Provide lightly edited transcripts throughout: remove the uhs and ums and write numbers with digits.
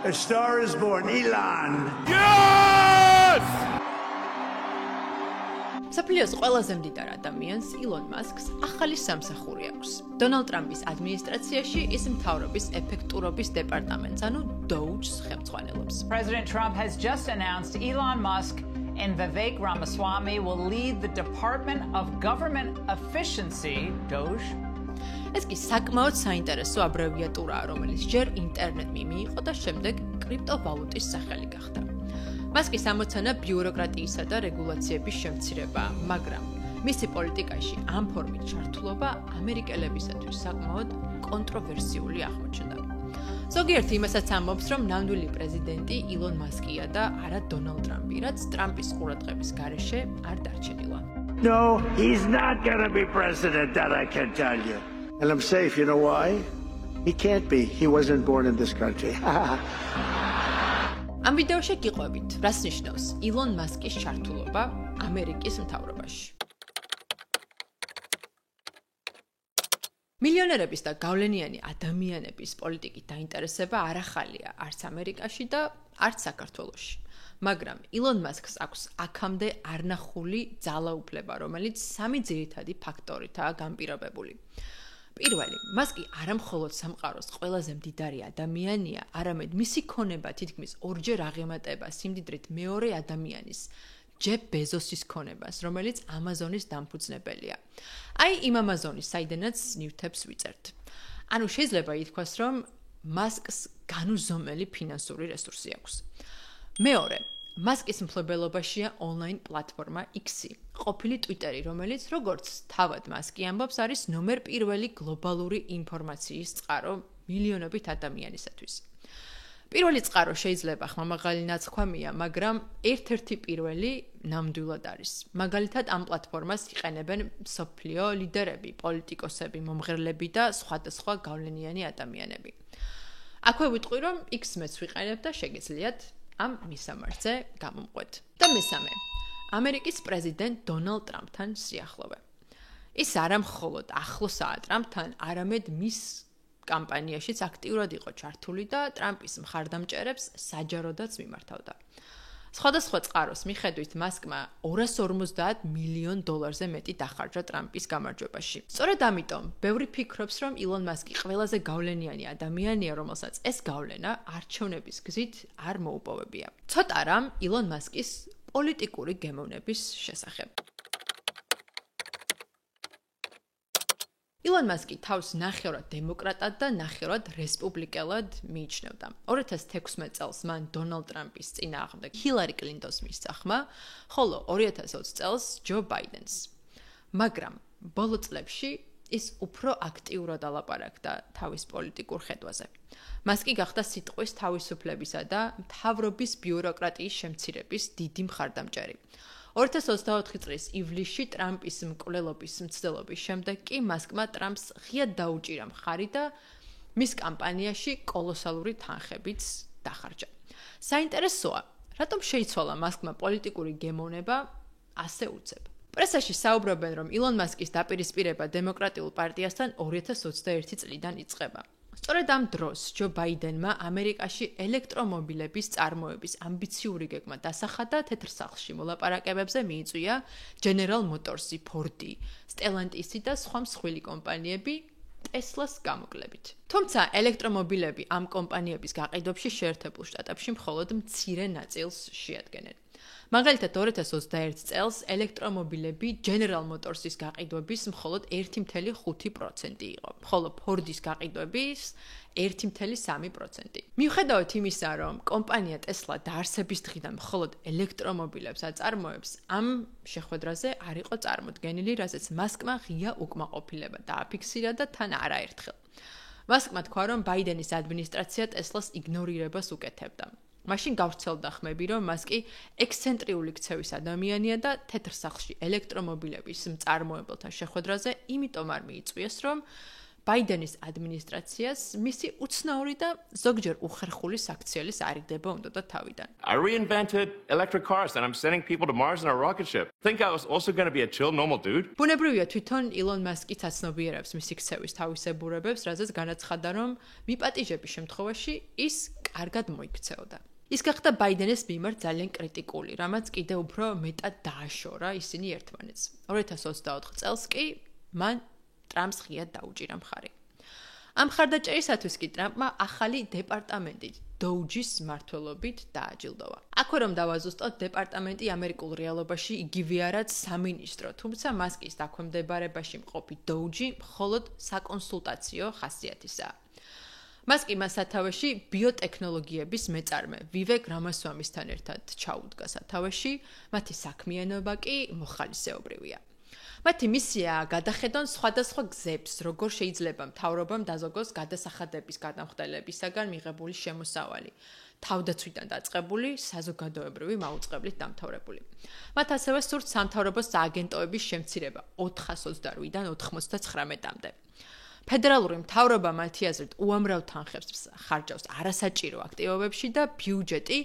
A star is born, Elon. Yes! საფრთხის ყველაზე მდიდარ ადამიანს ილონ მასკს ახალი სამსახური აქვს. დონალდ ტრამპის ადმინისტრაციაში ის მთავრობის ეფექტურობის დეპარტამენტს, ანუ DOGE-ს ხელმძღვანელობს. President Trump has just announced Elon Musk and Vivek Ramaswamy will lead the Department of Government Efficiency, DOGE. ეს კი საკმაოდ საინტერესო აბრევიატურაა, რომელიც ჯერ ინტერნეტში მიიღო და შემდეგ კრიპტოვალუტის სახელი გახდა. მასკის ამოცანა ბიუროკრატიისა და რეგულაციების შემცირებაა, მაგრამ მისი პოლიტიკაში ამ ფორმით ჩართულობა ამერიკელებისათვის საკმაოდ კონტროვერსიული აღმოჩნდა. ზოგიერთი იმასაც ამბობს, რომ ნამდვილი პრეზიდენტი ილონ მასკია და არა დონალდ ტრამპი, რაც ტრამპის ყურადღების გარეშე არ დარჩენილა. No, he's not gonna be president, that I can tell you. And I'm safe, you know why? He can't be. He wasn't born in this country. ამ ვიდეოში გიყვებით, რას ნიშნავს ილონ მასკის ჩართულობა ამერიკის მთავრობაში. მილიონერების და გავლენიანი ადამიანების პოლიტიკით დაინტერესება არ ახალია არც ამერიკაში და არც საქართველოში. მაგრამ ილონ მასკს აქვს აქამდე არნახული ძალაუფლება, რომელიც სამი ძირითადი ფაქტორითაა განპირობებული. პირველი, მასკი არა მხოლოდ სამყაროს ყველაზე მდიდარი ადამიანია, არამედ მისი ქონება თითქმის ორჯერ აღემატება სიმდიდრით მეორე ადამიანის, ჯეფ ბეზოსის ქონებას, რომელიც ამაზონის დამფუძნებელია. აი იმ ამაზონის, საიდანაც ნივთებს ვიწერთ. ანუ შეიძლება ითქვას, რომ მასკს განუზომელი ფინანსური რესურსი აქვს. მეორე, მასკის მფლობელობაშია ონლაინ პლატფორმა X-ი, ყოფილი Twitter-ი, რომელიც როგორც თავად მასკი ამბობს, არის ნომერ პირველი გლობალური ინფორმაციის წყარო მილიონობით ადამიანისათვის. პირველი წყარო შეიძლება ხმამაღალი ნაცქვამია, მაგრამ ერთ-ერთი პირველი ნამდვილად არის. მაგალითად, ამ პლატფორმას იყენებენ მსოფლიო ლიდერები, პოლიტიკოსები, მომღერლები და სხვადასხვა გავლენიანი ადამიანები. აქვე ვიტყვი, რომ X-მეც ვიყენებ და შეგიძლიათ ამ მისამართზე გამომყვეთ. და მესამე, ამერიკის პრეზიდენტ დონალდ ტრამპთან სიახლოვე. ის არა მხოლოდ ახლოსაა ტრამპთან, არამედ მის კამპანიაშიც აქტიურად იყო ჩართული და ტრამპის მხარდამჭერებს საჯაროდაც მიმართავდა. სხვადასხვა წყაროს მიხედვით მასკმა $250 მილიონ მეტი დახარჯა ტრამპის გამარჯვებაში. სწორედ ამიტომ, ბევრი ფიქრობს, რომ ილონ მასკი ყველაზე გავლენიანი ადამიანია, რომელსაც ეს გავლენა არჩევნების გზით არ მოუპოვებია. ცოტა რამ ილონ მასკის პოლიტიკური გემოვნების შესახებ. ილონ მასკი თავს ნახევრად დემოკრატად და ნახევრად რესპუბლიკელად მიიჩნევდა. 2016 წელს მან დონალდ ტრამპის წინააღმდეგ ჰილარი კლინტონს მისცა ხმა, ხოლო 2020 წელს ჯო ბაიდენს. მაგრამ ბოლო წლებში ის უფრო აქტიურად ალაპარაკდა თავის პოლიტიკურ ხედვაზე. მასკი გახდა სიტყვის თავისუფლებისა და მთავრობის ბიუროკრატიის შემცირების დიდი მხარდამჭერი. 2024 წლის ივლისში ტრამპის მკვლელობის მცდელობის შემდეგ კი მასკმა ტრამპს ღიად დაუჭირა მხარი და მის კამპანიაში კოლოსალური თანხებიც დახარჯა. საინტერესოა, რატომ შეიცვალა მასკმა პოლიტიკური გემოვნება ასე უცებ. პრესაში საუბრობენ, რომ ილონ მასკის დაპირისპირება დემოკრატიულ პარტიასთან 2021 წლიდან იწყება. სწორედ ამ დროს ჯო ბაიდენმა ამერიკაში ელექტრომობილების წარმოების ამბიციური გეგმა დასახა და თეთრ სახლში მოლაპარაკებებზე მიიწვია General Motors-ი, Ford-ი, Stellantis-ი და სხვა მსხვილი კომპანიები Tesla-ს გამოკლებით. თუმცა ელექტრომობილები ამ კომპანიების გაყიდვებში შეერთებულ შტატებში მხოლოდ მცირე ნაწილს შეადგენენ. მაგალითად 2021 წელს ელექტრომობილები General Motors-ის გაყიდვების მხოლოდ 1.5% იყო, ხოლო Ford-ის გაყიდვების 1.3%. მიუხედავად იმისა, რომ კომპანია Tesla დაარსების დღიდან მხოლოდ ელექტრომობილებს აწარმოებს, ამ შეხვედრაზე არ იყო წარმოდგენილი, რასაც მასკმა ღია უკმაყოფილება დააფიქსირა და თან არაერთხელ. მასკმა თქვა, რომ ბაიდენის ადმინისტრაცია Tesla-ს იგნორირებას უკეთებდა. მაშინ გავრცელდა ხმები, რომ მასკი ექსცენტრიული ქცევის ადამიანია და თეთრ სახლში ელექტრომობილების მწარმოებელთა შეხვედრაზე იმიტომ არ მიიწვიეს, რომ ბაიდენის ადმინისტრაციას მისი უცნაური და ზოგჯერ უხერხული საქციელის არიგდება უნდოდა თავიდან. I reinvented electric cars and I'm sending people to Mars in a rocket ship. Think I was also going to be a chill normal dude? ბუნებრივია თვითონ ილონ მასკიც აცნობიერებს მისი ქცევის თავისებურებებს, რაზეც განაცხადა, რომ მიპატიჟების შემთხვევაში ის კარგად მოიქცეოდა. ის გახდა ბაიდენის მიმართ ძალიან კრიტიკული, რამაც კიდევ უფრო მეტად დააშორა ისინი ერთმანეთს. 2024 წელს კი მან ტრამპს ღიად დაუჭირა მხარი. ამ მხარდაჭერისათვის კი ტრამპმა ახალი დეპარტამენტი დოუჯის მმართველობით დააჯილდოვა. აქვე რომ დავაზუსტოთ, დეპარტამენტი ამერიკულ რეალობაში იგივე არაც სამინისტრო, თუმცა მას კი დაქვემდებარებაში მყოფი დოუჯი მხოლოდ საკონსულტაციო ხასიათისაა. მას კი მას სათავეში ბიოტექნოლოგიების მეწარმე ვივეკ რამასვამისთან ერთად ჩაუდგა სათავეში, მათი საქმიანობა კი მოხალისეობრივია. მათი მისიაა გადახედონ სხვადასხვა გზებს, როგორ შეიძლება მთავრობამ დაზოგოს გადასახადების გადამხდელებისაგან მიღებული შემოსავალი, თავდაცვიდან დაწყებული საზოგადოებრივი მაუწყებლით დამთავრებული. მათ ასევე სურთ სამთავრობო სააგენტოების შემცირება 428-დან 99-მდე. ფედერალური მთავრობა მათი აზრით უამრავ თანხებს ხარჯავს არასაჭირო აქტივობებში და ბიუჯეტი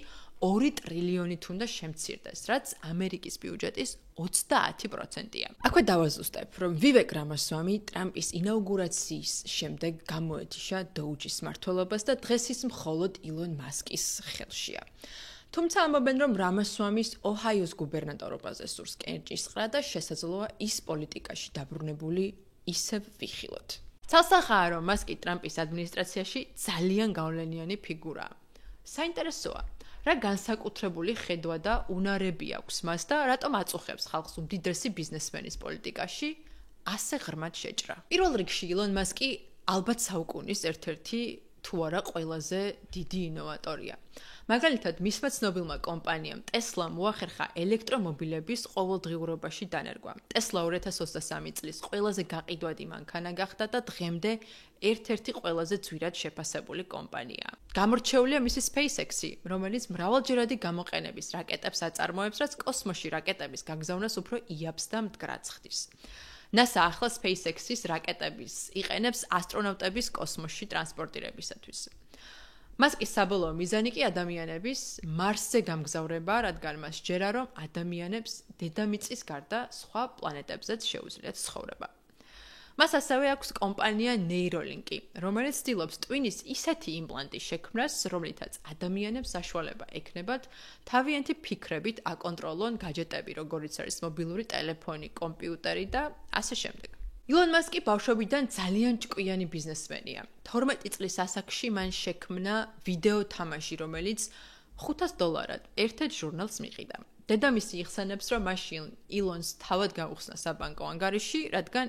2 ტრილიონით უნდა შემცირდეს, რაც ამერიკის ბიუჯეტის 30%-ია. აქვე დავაზუსტებ, რომ ვივეკ რამასვამი ტრამპის ინაუგურაციის შემდეგ გამოეთიშა დოუჯის მმართველობას და დღეს ის მხოლოდ ილონ მასკის ხელშია. თუმცა ამბობენ, რომ რამასვამის ოჰაიოს გუბერნატორობაზე სურს კენჭისყრა და შესაძლოა ის პოლიტიკაში დაბრუნებული ისევ ვიხილოთ. ცალსახაა, რომ მას კი ტრამპის ადმინისტრაციაში ძალიან გავლენიანი ფიგურაა. საინტერესოა, რა განსაკუთრებული ხედვა და უნარები აქვს მას და რატომ აწუხებს ხალხს უდიდესი ბიზნესმენის პოლიტიკაში ასე ღრმად შეჭრა. პირველ რიგში ილონ მასკი ალბათ საუკუნის ერთ-ერთი თუ არა ყველაზე დიდი ინოვატორია. მაგალითად, მისმა ცნობილმა კომპანიამ ტესლამ მოახერხა ელექტრომობილების ყოველდღიურობაში დანერგვა. ტესლა 2023 წლის ყველაზე გაყიდვადი მანქანა გახდა და დღემდე ერთ-ერთი ყველაზე ძვირად შეფასებული კომპანიაა. გამორჩეულია მისი SpaceX-ი, რომელიც მრავალჯერადი გამოყენების რაკეტებს აწარმოებს, რაც კოსმოსში რაკეტების გაგზავნას უფრო იაფს და მდგრადს ხდის. NASA ახლა SpaceX-ის რაკეტების იყენებს ასტრონავტების კოსმოსში ტრანსპორტირებისათვის. მასკის საბოლოო მიზანი კი ადამიანების მარსზე გამგზავრება, რადგან მას სჯერა, რომ ადამიანებს დედამიწის გარდა სხვა პლანეტებზეც შეუძლიათ ცხოვრება. მას ასევე აქვს კომპანია Neuralink, რომელიც ცდილობს ტვინის ისეთი იმპლანტის შექმნას, რომლითაც ადამიანებს საშუალება ექნებათ თავიანთი ფიქრებით აკონტროლონ გაჯეტები, როგორიც არის მობილური ტელეფონი, კომპიუტერი და ასე შემდეგ. ილონ მასკი ბავშვობიდან ძალიან ჭკვიანი ბიზნესმენია. 12 წლის ასაკში მან შექმნა ვიდეო თამაში, რომელიც $500 ერთ-ერთ ჟურნალს მიყიდა. დედამისი იხსენებს, რომ მაშინ ილონს თავად გაუხსნა საბანკო ანგარიში, რადგან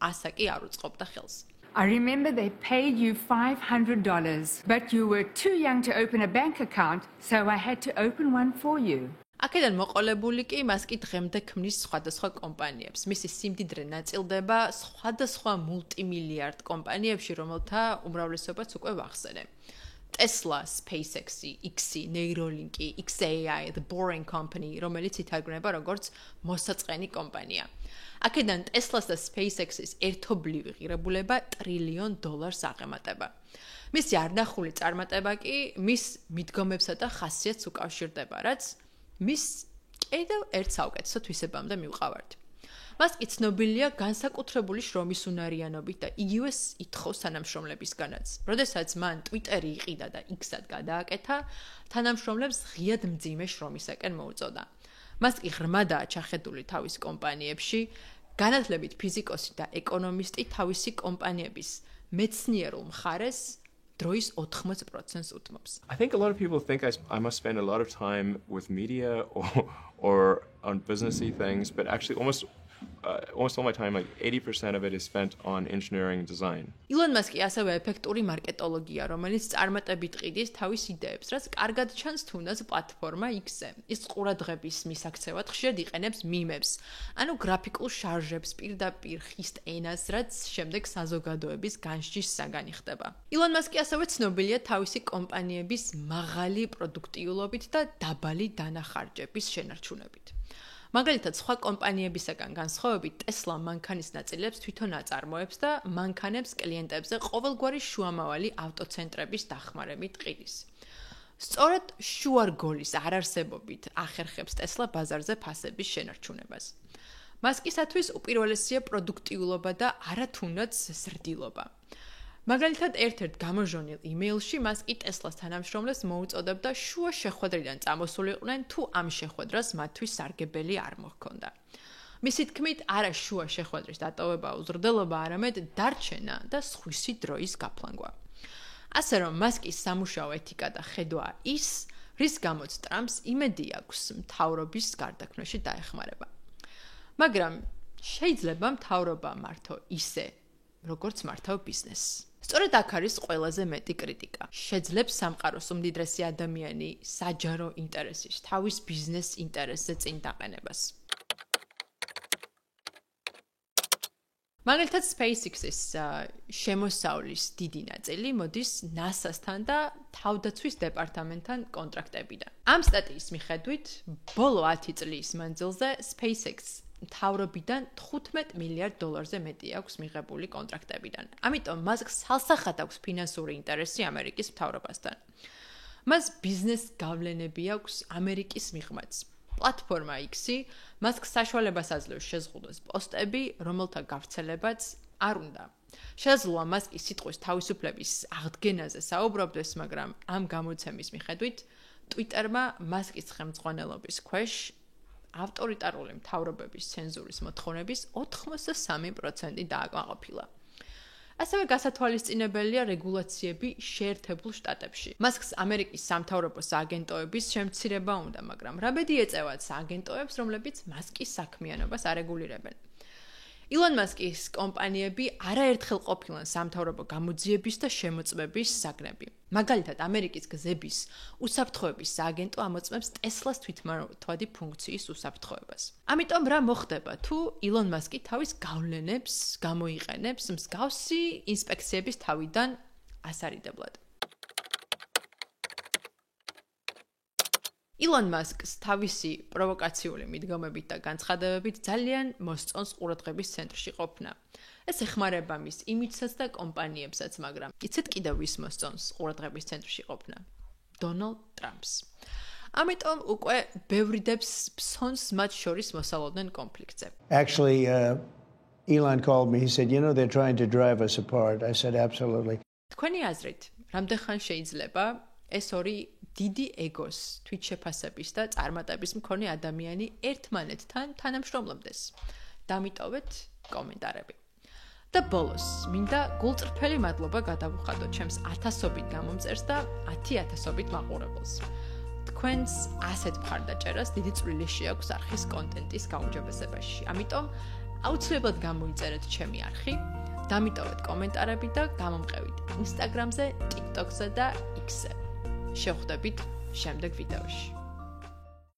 ასაკი არ უწყობდა ხელს. I remember they paid you $500, but you were too young to open a bank account, so I had to open one for you. აქედან მოყოლებული კი მას კი დღემდე ქმნის სხვადასხვა კომპანიებს. მისი სიმდიდრე ნაწილდება სხვადასხვა მულტიმილიარდ კომპანიებში, რომელთა უმრავლესობაც უკვე ვახსენე. Tesla, SpaceX, Neuralink, XAI, The Boring Company, რომელიც ითარგმნება როგორც მოსაწყენი კომპანია. აქედან Tesla-ს და SpaceX-ის ერთობლივი ღირებულება $1 ტრილიონ აღემატება. მისი არნახული წარმატება კი მის მიდგომებსა და ხასიათს უკავშირდება, რაც მის კიდევ ერთ საუკეთესო თვისებამდე მივყავართ. მას კი ცნობილია განსაკუთრებული შრომის უნარიანობით და იგივე ითხოვს თანამშრომლებისგანაც. როდესაც მან Twitter-ი იყიდა და X-ად გადააკეთა, თანამშრომლებს ღიად მძიმე შრომისაკენ მოუწოდა. მას კი ღრმადაა ჩახედული თავის კომპანიებში, განათლებით ფიზიკოსი და ეკონომისტი თავისი კომპანიების მეცნიერულ მხარეს დროის 80%-ს უთმობს. I think a lot of people think I must spend a lot of time with media or on businessy things, but actually almost all my time, like 80% of it is spent on engineering and design. ილონ მასკი ასევე ეფექტური მარკეტოლოგია, რომელიც წარმატებით ყიდის თავის იდეებს, რაც კარგად ჩანს თუნდაც პლატფორმა X-ზე. ის ყურადღების მისაქცევად ხშირად იყენებს მიმებს, ანუ გრაფიკულ შარჟებს პირდაპირ ხისტ ენას, რაც შემდეგ საზოგადოების განსჯის საგანი ხდება. ილონ მასკი ასევე ცნობილია თავისი კომპანიების მაღალი პროდუქტიულობით და დაბალი დანახარჯების შენარჩუნებით. მაგალითად, სხვა კომპანიებისაგან განსხვავებით, Tesla მანქანის ნაწილებს თვითონ აწარმოებს და მანქანებს კლიენტებზე ყოველგვარი შუამავალი ავტოცენტრების დახმარებით ყიდის. სწორედ შუარგოლის არარსებობით ახერხებს Tesla ბაზარზე ფასების შენარჩუნებას. მასკისათვის უპირველესია პროდუქტიულობა და არა თუნდაც ზრდილობა. მაგალითად, ერთ-ერთ გამოჟონილ იმეილში მას კი ტესლას თანამშრომლებს მოუწოდებდა შუა შეხვედრიდან წამოსულიყვნენ, თუ ამ შეხვედრას მათთვის სარგებელი არ მოჰქონდა. მისი თქმით, არა შუა შეხვედრის დატოვება უზრდელობა, არამედ დარჩენა და სხვისი დროის გაფლანგვა. ასე რომ, მას კი სამუშაო ეთიკა და ხედვა ის, რის გამოც ტრამპს იმედი აქვს მთავრობის გარდაქმნაში დაეხმარება. მაგრამ შეიძლება მთავრობა მართო ისე, როგორც მართავ ბიზნესს. სწორედ აქ არის ყველაზე მეტი კრიტიკა. შეძლებს სამყაროს უმდიდრესი ადამიანი საჯარო ინტერესის, თავის ბიზნეს ინტერესზე წინ დაყენებას. მაგალითად, SpaceX-ის შემოსავლის დიდი ნაწილი მოდის NASA-სთან და თავდაცვის დეპარტამენტთან კონტრაქტებიდან. ამ სტატიის მიხედვით, ბოლო 10 წლის მანძილზე SpaceX მთავრობიდან $15 მილიარდ მეტი აქვს მიღებული კონტრაქტებიდან. ამიტომ მასკს სალსახად აქვს ფინანსური ინტერესი ამერიკის მთავრობასთან. მას ბიზნეს გავლენები აქვს ამერიკის მიღმაც. პლატფორმა X-ი მასკს საშუალებას აძლევს შეზღუდოს პოსტები, რომელთა გავრცელებაც არ უნდა. შესაძლოა მასკი სიტყვის თავისუფლების აღდგენაზე საუბრობდეს, მაგრამ ამ გამოცემის მიხედვით Twitter-მა მასკის ხელმძღვანელობის ქვეშ ავტორიტარული მთავრობების ცენზურის მოთხოვნების 83% დააკმაყოფილა. ასევე გასათვალისწინებელია რეგულაციები შეერთებულ შტატებში. მასკს ამერიკის სამთავრობო სააგენტოების შემცირება უნდა, მაგრამ რა ბედი ეწევათ სააგენტოებს, რომლებიც მასკის საქმიანობას არეგულირებენ. ილონ მასკის კომპანიები არაერთხელ ყოფილან სამთავრობო გამოძიების და შემოწმების საგნები. მაგალითად, ამერიკის გზების უსაფრთხოების სააგენტო ამოწმებს ტესლას თვითმართავადი ფუნქციის უსაფრთხოებას. ამიტომ რა მოხდება, თუ ილონ მასკი თავის გავლენებს გამოიყენებს მსგავსი ინსპექციების თავიდან ასარიდებლად? ილონ მასკს თავისი პროვოკაციული მიდგომებით და განცხადებებით ძალიან მოსწონს ყურადღების ცენტრში ყოფნა. ეს ეხმარება მის იმიჯსაც და კომპანიებსაც, მაგრამ იცით კიდევ ვის მოსწონს ყურადღების ცენტრში ყოფნა? დონალდ ტრამპს. ამიტომ უკვე ბევრი დებს ფსონს მათ შორის მოსალოდნელ კონფლიქტზე. Actually, Elon called me. He said, you know, they're trying to drive us apart. I said, absolutely. თქვენი აზრით, რამდენ ხან შეიძლება ეს ორი დიდი ეგოს, თვითშეფასების და წარმატების მქონე ადამიანი ერთმანეთთან თანამშრომლობდეს? დამიტოვეთ კომენტარები. და ბოლოს, მინდა გულწრფელი მადლობა გადავუხადოთ ჩემს 1000-ობით გამომწერს და 10,000-ობით მაყურებელს. თქვენს ასეთ მხარდაჭერას დიდი წვლილი შეაქვს არხის კონტენტის გაუმჯობესებაში. ამიტომ აუცილებლად გამოიწერეთ ჩემი არხი, დამიტოვეთ კომენტარები და გამომყევით Instagram-ზე, TikTok-ზე და X-ზე. შევხვდებით შემდეგ ვიდეოში.